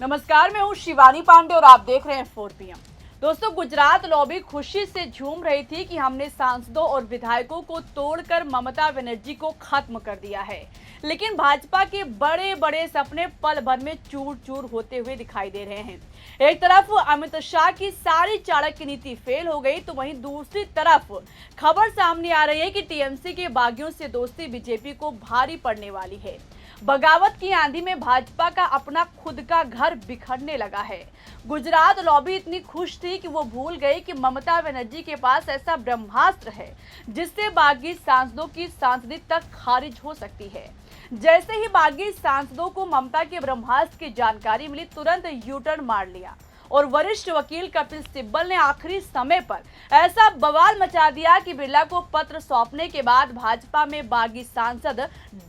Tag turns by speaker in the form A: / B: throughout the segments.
A: नमस्कार, मैं हूँ शिवानी पांडे और आप देख रहे हैं 4 PM। दोस्तों, गुजरात लॉबी खुशी से झूम रही थी कि हमने सांसदों और विधायकों को तोड़कर ममता बनर्जी को खत्म कर दिया है। लेकिन भाजपा के बड़े बड़े सपने पल भर में चूर चूर होते हुए दिखाई दे रहे हैं। एक तरफ अमित शाह की सारी चाणक्य नीति फेल हो गई, तो वहीं दूसरी तरफ खबर सामने आ रही है कि टीएमसी के बागियों से दोस्ती बीजेपी को भारी पड़ने वाली है। बगावत की आंधी में भाजपा का अपना खुद का घर बिखरने लगा है। गुजरात लॉबी इतनी खुश थी कि वो भूल गई कि ममता बनर्जी के पास ऐसा ब्रह्मास्त्र है जिससे बागी सांसदों की सांसदी तक खारिज हो सकती है। जैसे ही बागी सांसदों को ममता के ब्रह्मास्त्र की जानकारी मिली, तुरंत यू टर्न मार लिया और वरिष्ठ वकील कपिल सिब्बल ने आखिरी समय पर ऐसा बवाल मचा दिया कि बिरला को पत्र सौंपने के बाद भाजपा में बागी सांसद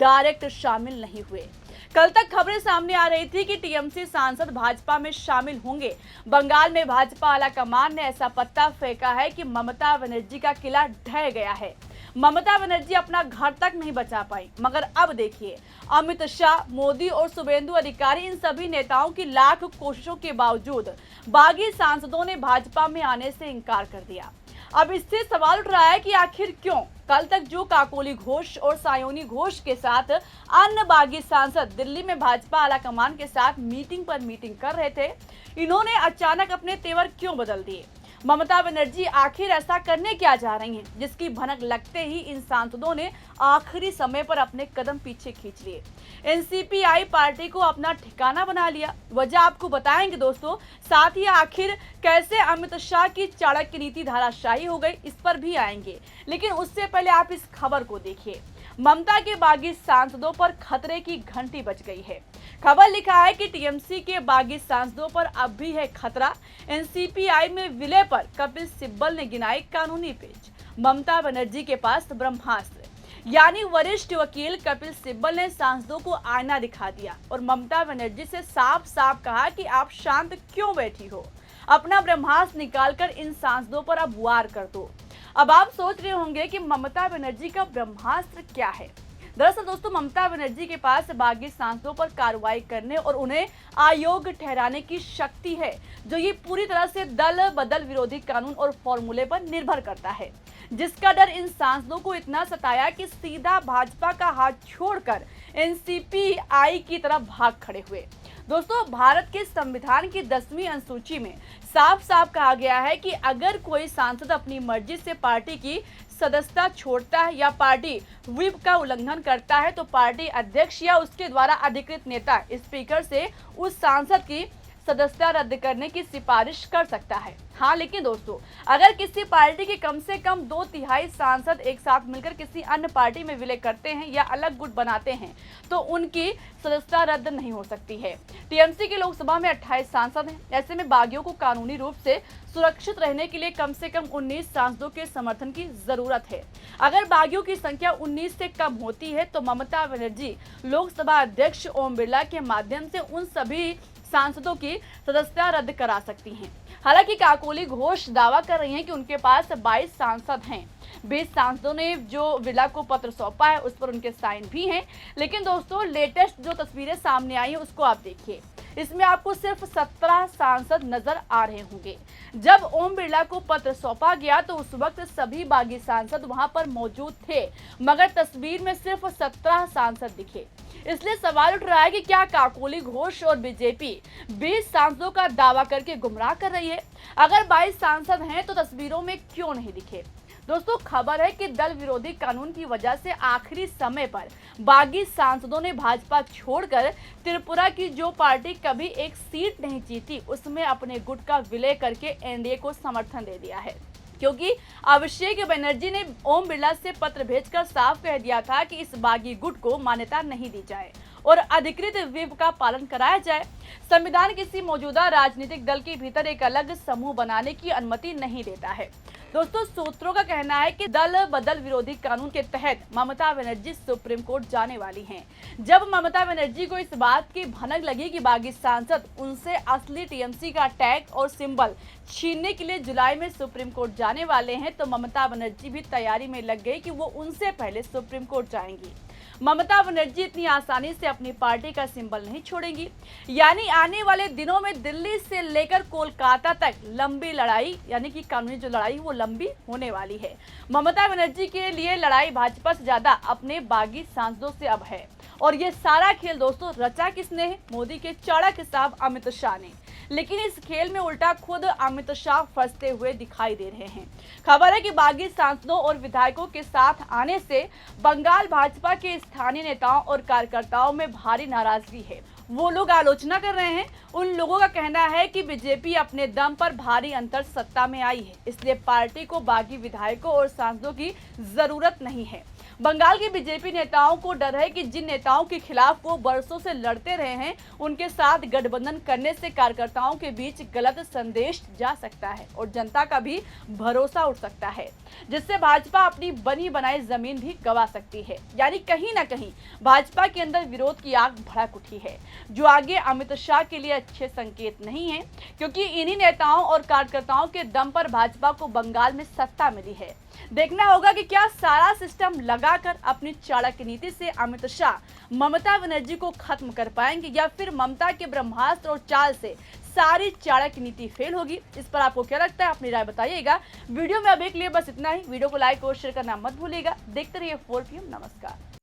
A: डायरेक्ट शामिल नहीं हुए। कल तक खबरें सामने आ रही थी कि टीएमसी सांसद भाजपा में शामिल होंगे। बंगाल में भाजपा आलाकमान ने ऐसा पत्ता फेंका है कि ममता बनर्जी का किला ढह गया है। ममता बनर्जी अपना घर तक नहीं बचा पाई, मगर अब देखिए, अमित शाह, मोदी और शुभेंदु अधिकारी, इन सभी नेताओं की लाख कोशिशों के बावजूद बागी सांसदों ने भाजपा में आने से इनकार कर दिया। अब इससे सवाल उठ रहा है कि आखिर क्यों? कल तक जो काकोली घोष और सायोनी घोष के साथ अन्य बागी सांसद दिल्ली में भाजपा आलाकमान के साथ मीटिंग पर मीटिंग कर रहे थे, इन्होंने अचानक अपने तेवर क्यों बदल दिए? ममता बनर्जी आखिर ऐसा करने क्या जा रही हैं, जिसकी भनक लगते ही इन सांसदों ने आखिरी समय पर अपने कदम पीछे खींच लिए, एनसीपीआई पार्टी को अपना ठिकाना बना लिया। वजह आपको बताएंगे दोस्तों, साथ ही आखिर कैसे अमित शाह की चाणक्य नीति धाराशायी हो गई, इस पर भी आएंगे। लेकिन उससे पहले आप इस खबर को देखिए। ममता के बागी सांसदों पर खतरे की घंटी बज गई है। खबर लिखा है कि टीएमसी के बागी सांसदों पर अब भी है खतरा। एनसीपीआई में विलय पर कपिल सिब्बल ने गिनाए कानूनी पेच। ममता बनर्जी के पास ब्रह्मास्त्र, यानी वरिष्ठ वकील कपिल सिब्बल ने सांसदों को आईना दिखा दिया और ममता बनर्जी से साफ साफ कहा कि आप शांत क्यों बैठी हो, अपना ब्रह्मास्त्र निकालकर इन सांसदों पर अब वार कर दो। अब आप सोच रहे होंगे कि ममता बनर्जी का ब्रह्मास्त्र क्या है। दरअसल दोस्तों, ममता बनर्जी के पास बागी सांसदों पर कार्रवाई करने और उन्हें अयोग्य ठहराने की शक्ति है, जो ये पूरी तरह से दल बदल विरोधी कानून और फॉर्मूले पर निर्भर करता है, जिसका डर इन सांसदों को इतना सताया कि सीधा भाजपा का हाथ छोड़कर एनसीपीआई की तरफ भाग खड़े हुए। दोस्तों, भारत के संविधान की 10वीं अनुसूची में साफ साफ कहा गया है कि अगर कोई सांसद अपनी मर्जी से पार्टी की सदस्यता छोड़ता है या पार्टी व्हिप का उल्लंघन करता है, तो पार्टी अध्यक्ष या उसके द्वारा अधिकृत नेता स्पीकर से उस सांसद की सदस्यता रद्द करने की सिफारिश कर सकता है। हाँ, लेकिन दोस्तों, अगर किसी पार्टी के कम से कम 2/3 सांसद एक साथ मिलकर किसी अन्य पार्टी में विलय करते हैं या अलग गुट बनाते हैं, तो उनकी सदस्यता रद्द नहीं हो सकती है। टीएमसी के लोकसभा में 28 सांसद हैं। ऐसे में बागियों को कानूनी रूप से सुरक्षित रहने के लिए कम से कम 19 सांसदों के समर्थन की जरूरत है। अगर बागियों की संख्या 19 से कम होती है, तो ममता बनर्जी लोकसभा अध्यक्ष ओम बिरला के माध्यम से उन सभी सांसदों की सदस्यता रद्द करा सकती हैं। हालांकि काकोली घोष दावा कर रही हैं कि उनके पास 22 सांसद हैं। 20 सांसदों ने जो बिरला को पत्र सौंपा है, उस पर उनके साइन भी हैं। लेकिन दोस्तों, लेटेस्ट जो तस्वीरें सामने आई हैं, उसको आप देखिए। इसमें आपको सिर्फ 17 सांसद नजर आ रहे होंगे। जब ओम बिरला को पत्र सौंपा गया, तो उस वक्त सभी बागी सांसद वहां पर मौजूद थे, मगर तस्वीर में सिर्फ 17 सांसद दिखे। इसलिए सवाल उठ रहा है कि क्या काकोली घोष और बीजेपी 20 सांसदों का दावा करके गुमराह कर रही है? अगर 22 सांसद हैं, तो तस्वीरों में क्यों नहीं दिखे? दोस्तों, खबर है कि दल विरोधी कानून की वजह से आखिरी समय पर बागी सांसदों ने भाजपा छोड़कर त्रिपुरा की जो पार्टी कभी एक सीट नहीं जीती, उसमें अपने गुट का विलय करके एनडीए को समर्थन दे दिया है। क्योंकि अभिषेक बनर्जी ने ओम बिरला से पत्र भेजकर साफ कह दिया था कि इस बागी गुट को मान्यता नहीं दी जाए और अधिकृत व्हिप का पालन कराया जाए। संविधान किसी मौजूदा राजनीतिक दल के भीतर एक अलग समूह बनाने की अनुमति नहीं देता है। दोस्तों, सूत्रों का कहना है कि दल बदल विरोधी कानून के तहत ममता बनर्जी सुप्रीम कोर्ट जाने वाली हैं। जब ममता बनर्जी को इस बात की भनक लगी कि बागी सांसद उनसे असली टीएमसी का टैग और सिंबल छीनने के लिए जुलाई में सुप्रीम कोर्ट जाने वाले हैं, तो ममता बनर्जी भी तैयारी में लग गई कि वो उनसे पहले सुप्रीम कोर्ट जाएंगी। ममता बनर्जी इतनी आसानी से अपनी पार्टी का सिंबल नहीं छोड़ेंगी। यानी आने वाले दिनों में दिल्ली से लेकर कोलकाता तक लंबी लड़ाई, यानी कि कानूनी जो लड़ाई वो लंबी होने वाली है। ममता बनर्जी के लिए लड़ाई भाजपा से ज्यादा अपने बागी सांसदों से अब है। और ये सारा खेल दोस्तों रचा किसने है? मोदी के चाणक्य साहब अमित शाह ने। लेकिन इस खेल में उल्टा खुद अमित शाह फंसते हुए दिखाई दे रहे हैं। खबर है कि बागी सांसदों और विधायकों के साथ आने से बंगाल भाजपा के स्थानीय नेताओं और कार्यकर्ताओं में भारी नाराजगी है। वो लोग आलोचना कर रहे हैं। उन लोगों का कहना है कि बीजेपी अपने दम पर भारी अंतर सत्ता में आई है, इसलिए पार्टी को बागी विधायकों और सांसदों की जरूरत नहीं है। बंगाल के बीजेपी नेताओं को डर है कि जिन नेताओं के खिलाफ वो बरसों से लड़ते रहे हैं, उनके साथ गठबंधन करने से कार्यकर्ताओं के बीच गलत संदेश जा सकता है और जनता का भी भरोसा उठ सकता है, जिससे भाजपा अपनी बनी बनाई जमीन भी गंवा सकती है। यानी कहीं ना कहीं भाजपा के अंदर विरोध की आग भड़क उठी है, जो आगे अमित शाह के लिए अच्छे संकेत नहीं है, क्योंकि इन्हीं नेताओं और कार्यकर्ताओं के दम पर भाजपा को बंगाल में सत्ता मिली है। देखना होगा कि क्या सारा सिस्टम लगाकर अपनी चाणक्य नीति से अमित शाह ममता बनर्जी को खत्म कर पाएंगे, या फिर ममता के ब्रह्मास्त्र और चाल से सारी चाणक्य नीति फेल होगी। इस पर आपको क्या लगता है? अपनी राय बताइएगा। वीडियो में अभी के लिए बस इतना ही। वीडियो को लाइक और शेयर करना मत भूलिएगा। देखते रहिए 4 PM। नमस्कार।